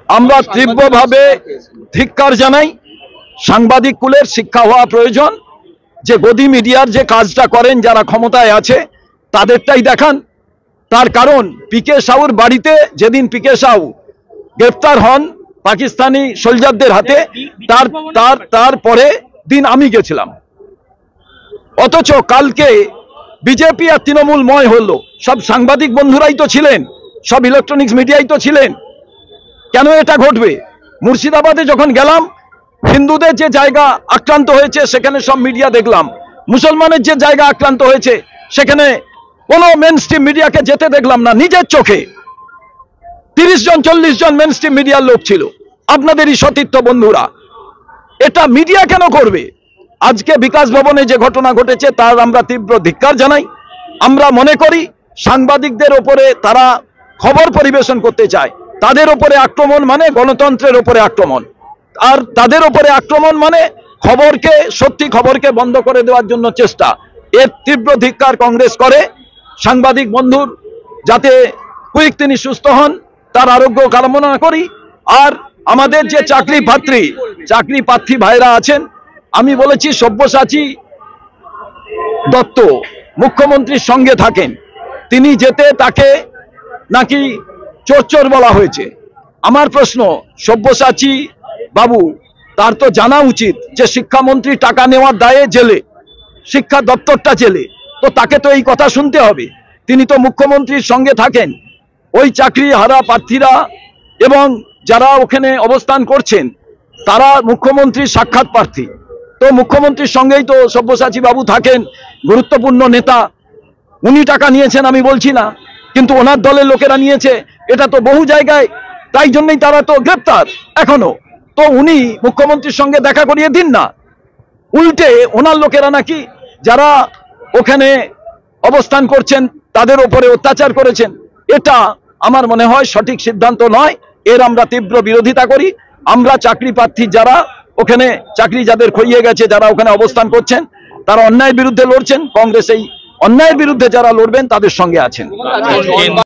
আমরা তীব্রভাবে ধিক্কার জানাই। সাংবাদিক কুলের শিক্ষা হওয়া প্রয়োজন। যে গদি মিডিয়ার যে কাজটা করেন যারা ক্ষমতায় আছে তাদেরটাই দেখান। তার কারণ পিকে সাউর বাড়িতে যেদিন পিকে সাউ গ্রেফতার হন পাকিস্তানি সোলজারদের হাতে, তারপরে দিন আমি গেছিলাম। অথচ কালকে বিজেপি আর তৃণমূলময় হলো। সব সাংবাদিক বন্ধুরাই তো ছিলেন, সব ইলেকট্রনিক্স মিডিয়াই তো ছিলেন। কেন এটা ঘটবে? মুর্শিদাবাদে যখন গেলাম, হিন্দুদের যে জায়গা আক্রান্ত হয়েছে সেখানে সব মিডিয়া দেখলাম। মুসলমানের যে জায়গা আক্রান্ত হয়েছে সেখানে কোনো মেন স্ট্রিম মিডিয়াকে যেতে দেখলাম না। নিজের চোখে 30 জন 40 জন মেন স্ট্রিম মিডিয়ার লোক ছিল, আপনাদেরই সতীর্থ বন্ধুরা। এটা মিডিয়া কেন করবে? আজকে বিকাশ ভবনে যে ঘটনা ঘটেছে তার আমরা তীব্র ধিক্কার জানাই। আমরা মনে করি সাংবাদিকদের ওপরে তারা খবর পরিবেশন করতে চায়, তাদের ওপরে আক্রমণ মানে গণতন্ত্রের ওপরে আক্রমণ। আর তাদের ওপরে আক্রমণ মানে খবরকে, সত্যি খবরকে বন্ধ করে দেওয়ার জন্য চেষ্টা। এর তীব্র ধিক্কার কংগ্রেস করে। সাংবাদিক বন্ধুর যাতে কুইক তিনি সুস্থ হন তার আরোগ্য কামনা করি। আর আমাদের যে চাকরি প্রার্থী ভাইরা আছেন, আমি বলেছি সব্যসাচী দত্ত মুখ্যমন্ত্রীর সঙ্গে থাকেন, তিনি যেতে তাকে নাকি চোর বলা হয়েছে। আমার প্রশ্ন, সব্যসাচী বাবু তার তো জানা উচিত যে শিক্ষামন্ত্রী টাকা নেওয়ার দায়ে জেলে, শিক্ষা দপ্তরটা জেলে, তো তাকে তো এই কথা শুনতে হবে। তিনি তো মুখ্যমন্ত্রীর সঙ্গে থাকেন। ওই চাকরি হারা প্রার্থীরা এবং যারা ওখানে অবস্থান করছেন তারা মুখ্যমন্ত্রীর সাক্ষাৎ প্রার্থী। তো মুখ্যমন্ত্রীর সঙ্গেই তো সব্যসাচী বাবু থাকেন, গুরুত্বপূর্ণ নেতা। উনি টাকা নিয়েছেন আমি বলছি না, কিন্তু ওনার দলের লোকেরা নিয়েছে, এটা তো বহু জায়গায়। তাই জন্যই তারা তো গ্রেপ্তার এখনো। তো উনি মুখ্যমন্ত্রীর সঙ্গে দেখা করিয়ে দিন না। উল্টে ওনার লোকেরা নাকি যারা ওখানে অবস্থান করছেন তাদের উপরে অত্যাচার করেছেন। এটা আমার মনে হয় সঠিক সিদ্ধান্ত নয়। এর আমরা তীব্র বিরোধিতা করি। আমরা চাকরি প্রার্থী যারা ওখানে চাকরি যাদের খইয়ে গেছে, যারা ওখানে অবস্থান করছেন, তারা অন্যায়ের বিরুদ্ধে লড়ছেন। কংগ্রেস এই অন্যায়ের বিরুদ্ধে যারা লড়বেন তাদের সঙ্গে আছেন।